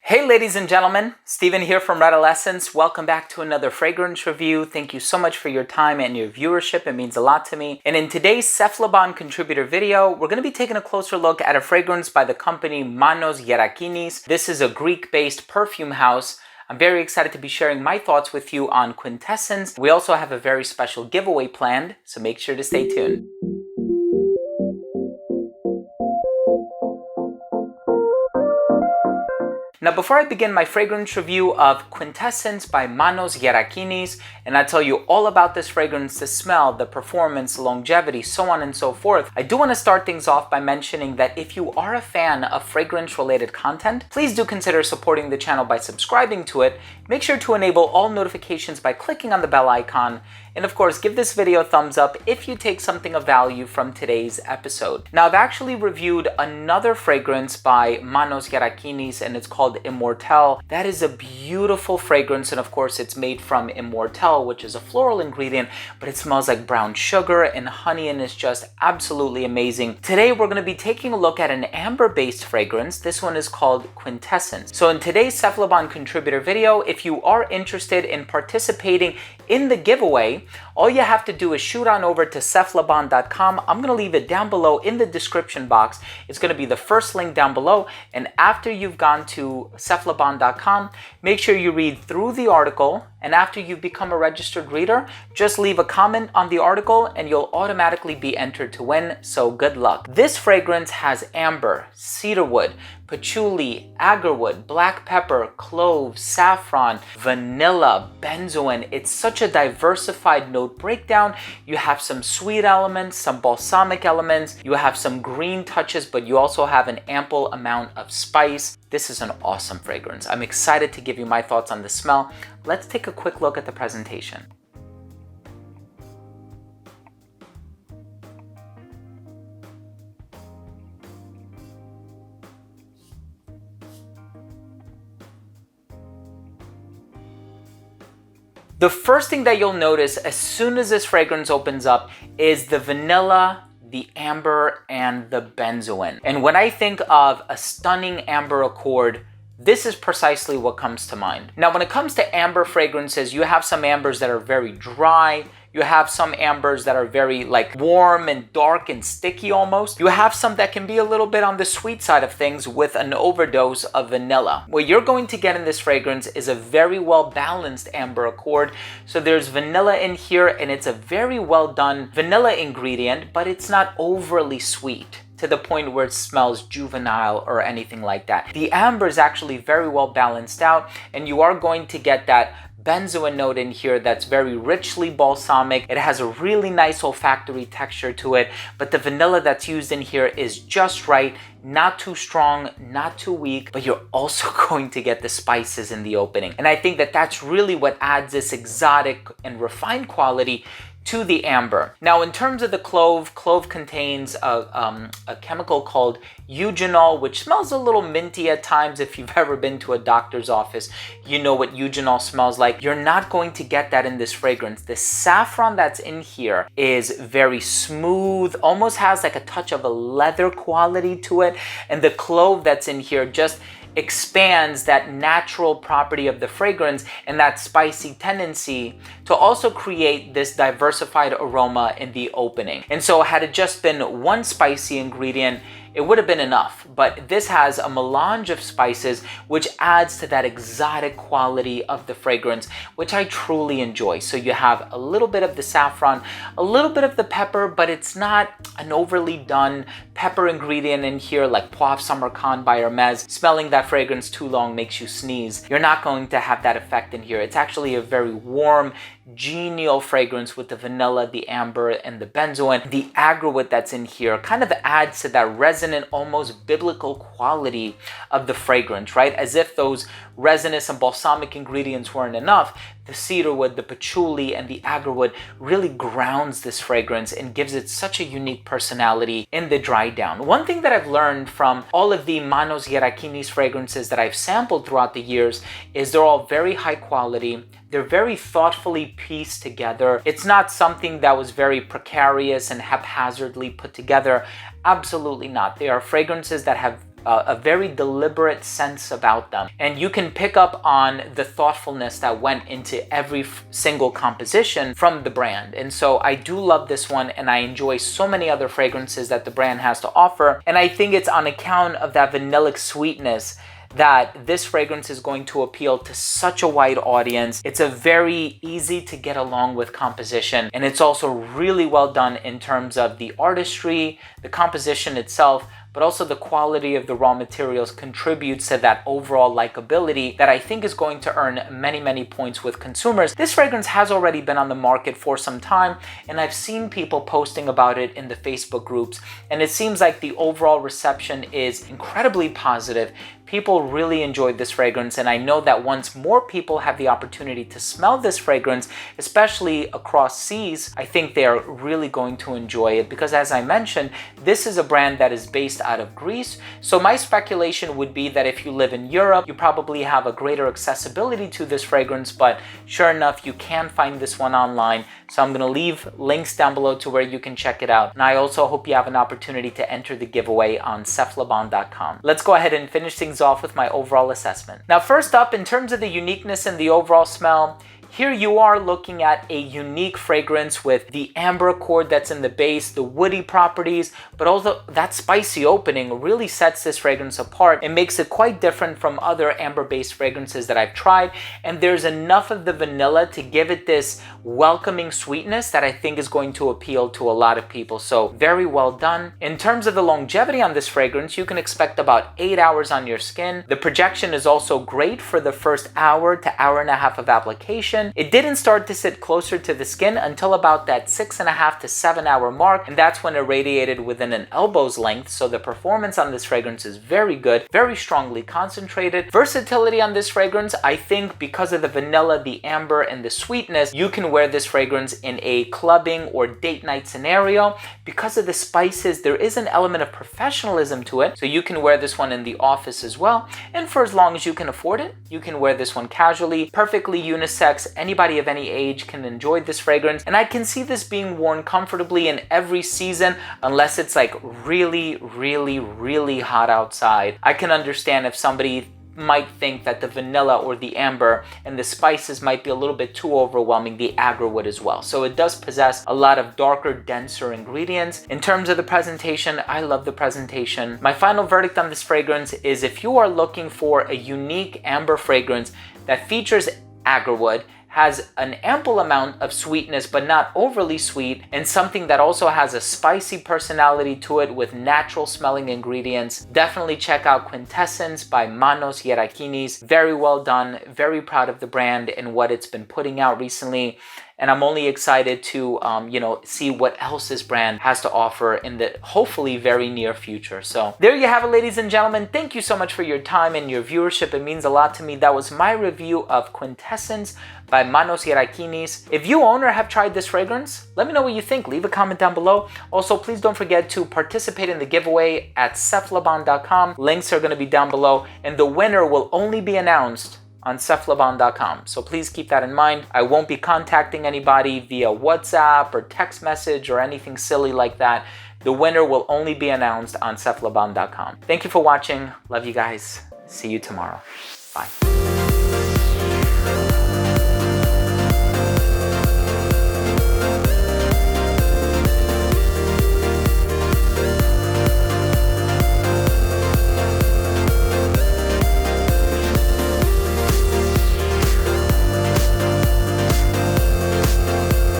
Hey ladies and gentlemen, Steven here from Redolessence. Welcome back to another fragrance review. Thank you so much for your time and your viewership. It means a lot to me. And in today's Cephalabon contributor video, we're going to be taking a closer look at a fragrance by the company Manos Gerakinis. This is a Greek-based perfume house. I'm very excited to be sharing my thoughts with you on Quintessence. We also have a very special giveaway planned, so make sure to stay tuned. Now, before I begin my fragrance review of Quintessence by Manos Gerakinis, and I tell you all about this fragrance, the smell, the performance, longevity, so on and so forth, I do want to start things off by mentioning that if you are a fan of fragrance-related content, please do consider supporting the channel by subscribing to it. Make sure to enable all notifications by clicking on the bell icon. And of course, give this video a thumbs up if you take something of value from today's episode. Now, I've actually reviewed another fragrance by Manos Gerakinis, and it's called Immortelle. That is a beautiful fragrance, and of course, it's made from Immortelle, which is a floral ingredient, but it smells like brown sugar and honey, and it's just absolutely amazing. Today, we're going to be taking a look at an amber-based fragrance. This one is called Quintessence. So in today's Cephalabon contributor video, if you are interested in participating in the giveaway, all you have to do is shoot on over to cephalabon.com. I'm going to leave it down below in the description box. It's going to be the first link down below. And after you've gone to cephalabon.com, make sure you read through the article. And after you've become a registered reader, just leave a comment on the article and you'll automatically be entered to win. So good luck. This fragrance has amber, cedarwood, patchouli, agarwood, black pepper, clove, saffron, vanilla, benzoin. It's such a diversified note breakdown. You have some sweet elements, some balsamic elements, you have some green touches, but you also have an ample amount of spice. This is an awesome fragrance. I'm excited to give you my thoughts on the smell. Let's take a quick look at the presentation. The first thing that you'll notice as soon as this fragrance opens up is the vanilla, the amber, and the benzoin. And when I think of a stunning amber accord, this is precisely what comes to mind. Now, when it comes to amber fragrances, you have some ambers that are very dry. You have some ambers that are very warm and dark and sticky almost. You have some that can be a little bit on the sweet side of things with an overdose of vanilla. What you're going to get in this fragrance is a very well balanced amber accord. So there's vanilla in here, and it's a very well done vanilla ingredient, but it's not overly sweet to the point where it smells juvenile or anything like that. The amber is actually very well balanced out, and you are going to get that benzoin note in here that's very richly balsamic. It has a really nice olfactory texture to it, but the vanilla that's used in here is just right, not too strong, not too weak, but you're also going to get the spices in the opening. And I think that that's really what adds this exotic and refined quality to the amber. Now, in terms of the clove contains a chemical called eugenol, which smells a little minty at times. If you've ever been to a doctor's office, you know what eugenol smells like. You're not going to get that in this fragrance. The saffron that's in here is very smooth, almost has like a touch of a leather quality to it. And the clove that's in here just expands that natural property of the fragrance and that spicy tendency to also create this diversified aroma in the opening. And so had it just been one spicy ingredient, it would have been enough, but this has a melange of spices which adds to that exotic quality of the fragrance, which I truly enjoy. So you have a little bit of the saffron, a little bit of the pepper, but it's not an overly done pepper ingredient in here like Poivre Samarkand by Hermes. Smelling that fragrance too long makes you sneeze. You're not going to have that effect in here. It's actually a very warm, genial fragrance with the vanilla, the amber, and the benzoin. The agarwood that's in here kind of adds to that resonant, almost biblical quality of the fragrance, right? As if those resinous and balsamic ingredients weren't enough, the cedarwood, the patchouli, and the agarwood really grounds this fragrance and gives it such a unique personality in the dry down. One thing that I've learned from all of the Manos Gerakinis fragrances that I've sampled throughout the years is they're all very high quality. They're very thoughtfully pieced together. It's not something that was very precarious and haphazardly put together. Absolutely not. They are fragrances that have a very deliberate sense about them. And you can pick up on the thoughtfulness that went into every single composition from the brand. And so I do love this one, and I enjoy so many other fragrances that the brand has to offer. And I think it's on account of that vanillic sweetness that this fragrance is going to appeal to such a wide audience. It's a very easy to get along with composition, and it's also really well done in terms of the artistry, the composition itself, but also the quality of the raw materials contributes to that overall likability that I think is going to earn many, many points with consumers. This fragrance has already been on the market for some time, and I've seen people posting about it in the Facebook groups, and it seems like the overall reception is incredibly positive. People really enjoyed this fragrance, and I know that once more people have the opportunity to smell this fragrance, especially across seas, I think they are really going to enjoy it, because as I mentioned, this is a brand that is based out of Greece. So my speculation would be that if you live in Europe, you probably have a greater accessibility to this fragrance, but sure enough, you can find this one online. So I'm going to leave links down below to where you can check it out. And I also hope you have an opportunity to enter the giveaway on cephalabon.com. Let's go ahead and finish things off with my overall assessment. Now, first up, in terms of the uniqueness and the overall smell, here you are looking at a unique fragrance with the amber accord that's in the base, the woody properties, but also that spicy opening really sets this fragrance apart and makes it quite different from other amber-based fragrances that I've tried. And there's enough of the vanilla to give it this welcoming sweetness that I think is going to appeal to a lot of people. So very well done. In terms of the longevity on this fragrance, you can expect about 8 hours on your skin. The projection is also great for the first hour to hour and a half of application. It didn't start to sit closer to the skin until about that 6.5 to 7 hour mark, and that's when it radiated within an elbow's length. So the performance on this fragrance is very good, very strongly concentrated. Versatility on this fragrance, I think because of the vanilla, the amber, and the sweetness, you can wear this fragrance in a clubbing or date night scenario. Because of the spices, there is an element of professionalism to it, so you can wear this one in the office as well. And for as long as you can afford it, you can wear this one casually, perfectly unisex. Anybody of any age can enjoy this fragrance, and I can see this being worn comfortably in every season unless it's like really, really, really hot outside. I can understand if somebody might think that the vanilla or the amber and the spices might be a little bit too overwhelming, the agar wood as well. So it does possess a lot of darker, denser ingredients. In terms of the presentation, I love the presentation. My final verdict on this fragrance is if you are looking for a unique amber fragrance that features agar wood, has an ample amount of sweetness but not overly sweet, and something that also has a spicy personality to it with natural smelling ingredients, definitely check out Quintessence by Manos Gerakinis. Very well done, very proud of the brand and what it's been putting out recently. And I'm only excited to, see what else this brand has to offer in the hopefully very near future. So there you have it, ladies and gentlemen. Thank you so much for your time and your viewership. It means a lot to me. That was my review of Quintessence by Manos Gerakinis. If you own or have tried this fragrance, let me know what you think. Leave a comment down below. Also, please don't forget to participate in the giveaway at cephalabon.com. Links are going to be down below, and the winner will only be announced on cephalabon.com. So please keep that in mind. I won't be contacting anybody via WhatsApp or text message or anything silly like that. The winner will only be announced on cephalabon.com. Thank you for watching. Love you guys. See you tomorrow. Bye.